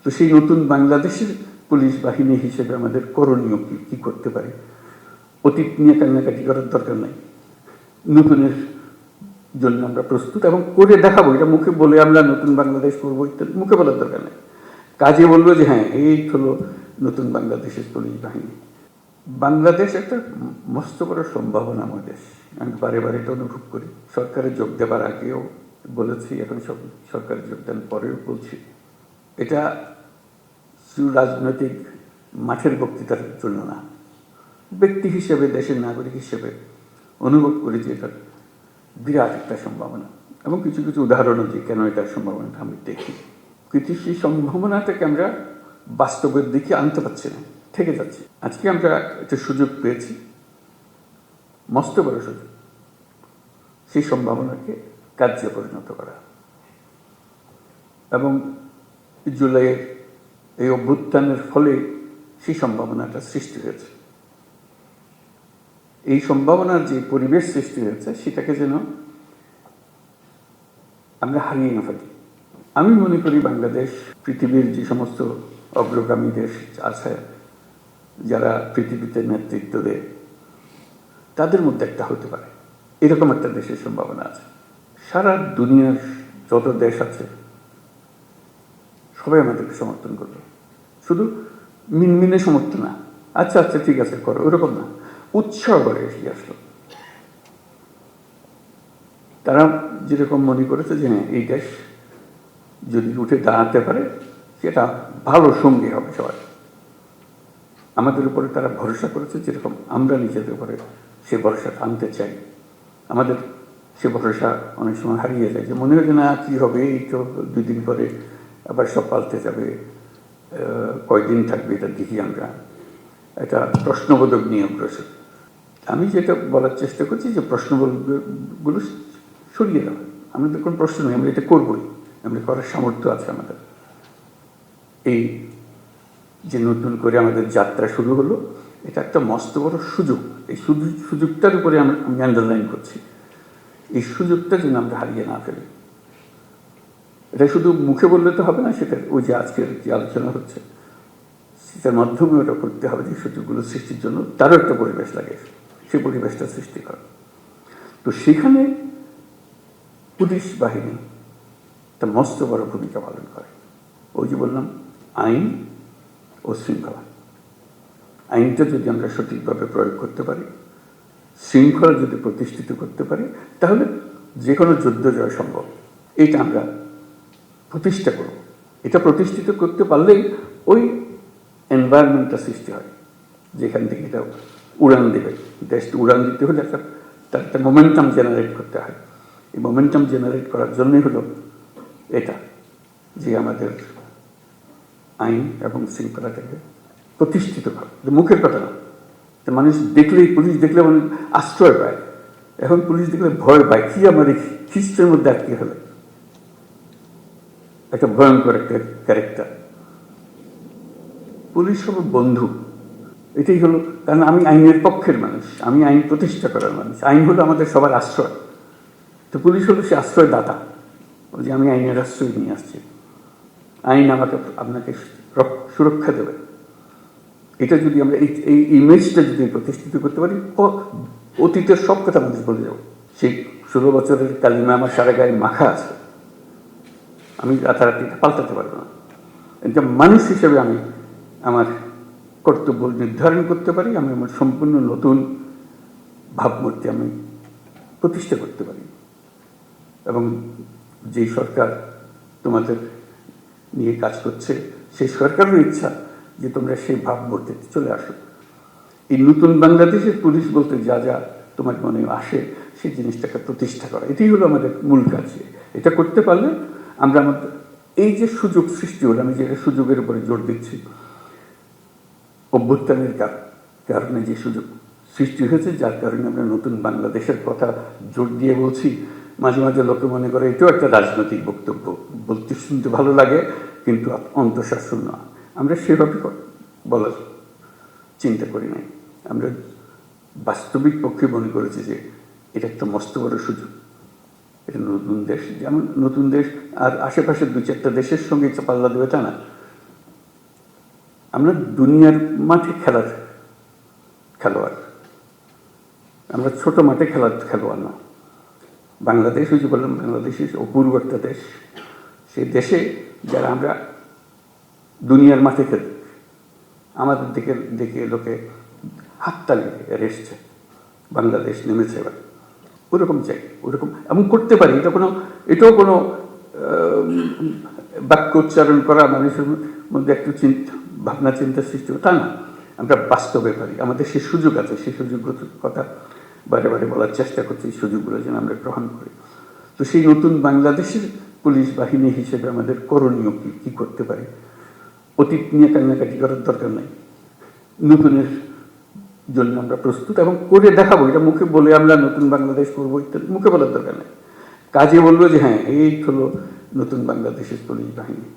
তো সেই নতুন বাংলাদেশের পুলিশ বাহিনী হিসেবে আমাদের করণীয় কি করতে পারি? অতীত নিয়ে কান্নাকাটি করার দরকার নাই, নতুনের জন্য আমরা প্রস্তুত এবং করে দেখাবো। এটা মুখে বলে আমরা নতুন বাংলাদেশ করবো ইত্যাদি মুখে বলার দরকার নেই, কাজে বলবো যে হ্যাঁ এই হলো নতুন বাংলাদেশের পুলিশ বাহিনী। বাংলাদেশ একটা মস্ত বড় সম্ভাবনাময় দেশ, আমি বারে বারে এটা অনুভব করি। সরকারে যোগ দেবার আগেও বলেছি, এখন সব সরকারে যোগদান পরেও বলছি, এটা রাজনৈতিক মাঠের বক্তৃতার জন্য না, ব্যক্তি হিসেবে, দেশের নাগরিক হিসেবে অনুভব করি যে এটার বিরাট একটা সম্ভাবনা এবং কিছু কিছু উদাহরণও যে কেন এটার সম্ভাবনাটা আমি দেখি। কিন্তু সেই সম্ভাবনাটাকে আমরা বাস্তবের দিকে আনতে পারছি না, থেকে যাচ্ছি। আজকে আমরা একটা সুযোগ পেয়েছি, মস্ত বড় সুযোগ, সেই সম্ভাবনাকে কার্যে পরিণত করা। এবং জুলাইয়ের এই অভ্যুত্থানের ফলে সেই সম্ভাবনাটা সৃষ্টি হয়েছে। এই সম্ভাবনার যে পরিবেশ সৃষ্টি হয়েছে সেটাকে যেন আমরা হারিয়ে না ফেলি। আমি মনে করি বাংলাদেশ পৃথিবীর যে সমস্ত অগ্রগামী দেশ আছে যারা পৃথিবীতে নেতৃত্ব দেয় তাদের মধ্যে একটা হতে পারে, এরকম একটা দেশের সম্ভাবনা আছে। সারা দুনিয়ার যত দেশ আছে সবাই আমাদেরকে সমর্থন করলো, শুধু মিনমিনে সমর্থন না, আচ্ছা আচ্ছা ঠিক আছে করো, ওরকম না, উৎসাহ করে এগিয়ে আসলো। তারা যেরকম মনে করেছে যে হ্যাঁ এই দেশ যদি উঠে দাঁড়াতে পারে সেটা ভালো সঙ্গী হবে সবাই, আমাদের উপরে তারা ভরসা করেছে, যেরকম আমরা নিজেদের উপরে সে ভরসা আনতে চাই। আমাদের সে ভরসা অনেক সময় হারিয়ে যায়, যে মনে হয় যে না কী হবে, এই তো 2 দিন পরে আবার সব পাল্টে যাবে, কয়দিন থাকবে এটা দেখি আমরা, এটা প্রশ্নবোধক নিয়ে অগ্রসর। আমি যেটা বলার চেষ্টা করছি যে প্রশ্নবোধকগুলো সরিয়ে দেওয়া, আমাদের কোনো প্রশ্ন নেই, আমরা এটা করবোই, আমরা করার সামর্থ্য আছে আমাদের। এই যে নতুন করে আমাদের যাত্রা শুরু হলো, এটা একটা মস্ত বড় সুযোগ। এই সুযোগটার উপরে আমি আন্ডারলাইন করছি, এই সুযোগটা যেন আমরা হারিয়ে না ফেলি। এটা শুধু মুখে বললে তো হবে না, সেটা ওই যে আজকের যে আলোচনা হচ্ছে সেটার মাধ্যমে ওটা করতে হবে, যে সুযোগগুলো সৃষ্টির জন্য তারও একটা পরিবেশ লাগে, সেই পরিবেশটা সৃষ্টি করা। তো সেখানে পুলিশ বাহিনী একটা মস্ত বড় ভূমিকা পালন করে। ওই যে বললাম আইন ও শৃঙ্খলা, আইনটা যদি আমরা সঠিকভাবে প্রয়োগ করতে পারি, শৃঙ্খলা যদি প্রতিষ্ঠিত করতে পারি, তাহলে যে কোনো যুদ্ধ জয় সম্ভব। এটা আমরা প্রতিষ্ঠা করব। এটা প্রতিষ্ঠিত করতে পারলেই ওই এনভায়রনমেন্টটা সৃষ্টি হয় যেখান থেকে এটা উড়ান দেবে। দেশটা উড়ান দিতে হলে তার একটা মোমেন্টাম জেনারেট করতে হয়। এই মোমেন্টাম জেনারেট করার জন্যই হলো এটা, যে আমাদের আইন এবং শৃঙ্খলাটাকে প্রতিষ্ঠিত করা। মুখের কথা না, মানুষ দেখলেই, পুলিশ দেখলে মানুষ আশ্রয় পায়, এখন পুলিশ দেখলে ভয় পায়, কি আমার এই খ্রিস্টের মধ্যে আটকে ফেলে, একটা ভয়ঙ্কর একটা ক্যারেক্টার। পুলিশ হলো বন্ধু, এটাই হলো, কারণ আমি আইনের পক্ষের মানুষ, আমি আইন প্রতিষ্ঠা করার মানুষ, আইন হলো আমাদের সবার আশ্রয়। তো পুলিশ হলো সে আশ্রয়দাতা, যে আমি আইনের আশ্রয় নিয়ে আসছি, আইন আপনাকে সুরক্ষা দেবে। এটা যদি আমরা এই ইমেজটা যদি প্রতিষ্ঠিত করতে পারি, অতীতের সব কথা মানুষ বলে যাব। সেই 16 বছরের কালিমা আমার সারা গায়ে মাখা আছে, আমি রাতারাতি পাল্টাতে পারবো না। এটা মানুষ হিসেবে আমি আমার কর্তব্য নির্ধারণ করতে পারি, আমি আমার সম্পূর্ণ নতুন ভাবমূর্তি আমি প্রতিষ্ঠা করতে পারি। এবং যেই সরকার তোমাদের নিয়ে কাজ করছে সেই সরকারের ইচ্ছা যে তোমরা সেই ভাবমূর্তিতে চলে আসো। এই নতুন বাংলাদেশের পুলিশ বলতে যা যা তোমার মনে আসে সেই জিনিসটাকে প্রতিষ্ঠা করা, এটাই হলো আমাদের মূল কাজ। এটা করতে পারলে আমরা আমাদের এই যে সুযোগ সৃষ্টি হলো, আমি যেটা সুযোগের উপরে জোর দিচ্ছি, অভ্যুত্থানের কারণে যে সুযোগ সৃষ্টি হয়েছে, যার কারণে আমরা নতুন বাংলাদেশের কথা জোর দিয়ে বলছি। মাঝে মাঝে লোকে মনে করে এটাও একটা রাজনৈতিক বক্তব্য, বলতে শুনতে ভালো লাগে কিন্তু অন্তঃশাসন না। আমরা সেভাবে বলার চিন্তা করি নাই, আমরা বাস্তবিক পক্ষে মনে করেছি যে এটা একটা মস্ত বড় সুযোগ। এটা নতুন দেশ, যেমন নতুন দেশ আর আশেপাশের 2-4টা দেশের সঙ্গে পাল্লা দেবে তা না, আমরা দুনিয়ার মাঠে খেলার খেলোয়াড়, আমরা ছোট মাঠে খেলার খেলোয়াড় না। বাংলাদেশ, ওই যে বললাম, বাংলাদেশ অপূর্ব একটা দেশ। সেই দেশে যারা আমরা দুনিয়ার মাঠে খেলি, আমাদের দিকে দেখে লোকে হাততালি এসছে, বাংলাদেশ নেমেছে এবার। ওরকম চাই, ওরকম এমন করতে পারি। এটাও কোনো বাক্য উচ্চারণ করা মানুষের মধ্যে একটু ভাবনা চিন্তা সৃষ্টি, তা না। আমরা বাস্তবে পারি, আমাদের সে সুযোগ আছে। সেই সুযোগগুলোর কথা বারে বারে বলার চেষ্টা করছি, এই সুযোগগুলো যেন আমরা গ্রহণ করি। তো সেই নতুন বাংলাদেশের পুলিশ বাহিনী হিসেবে আমাদের করণীয় কি করতে পারি? অতীত নিয়ে কান্নাকাটি করার দরকার নাই, নতুনের জন্য আমরা প্রস্তুত এবং করে দেখাবো। এটা মুখে বলে আমরা নতুন বাংলাদেশ করবো ইত্যাদি মুখে বলার দরকার নেই, কাজে বলবো যে হ্যাঁ এই হলো নতুন বাংলাদেশের পুলিশ বাহিনী।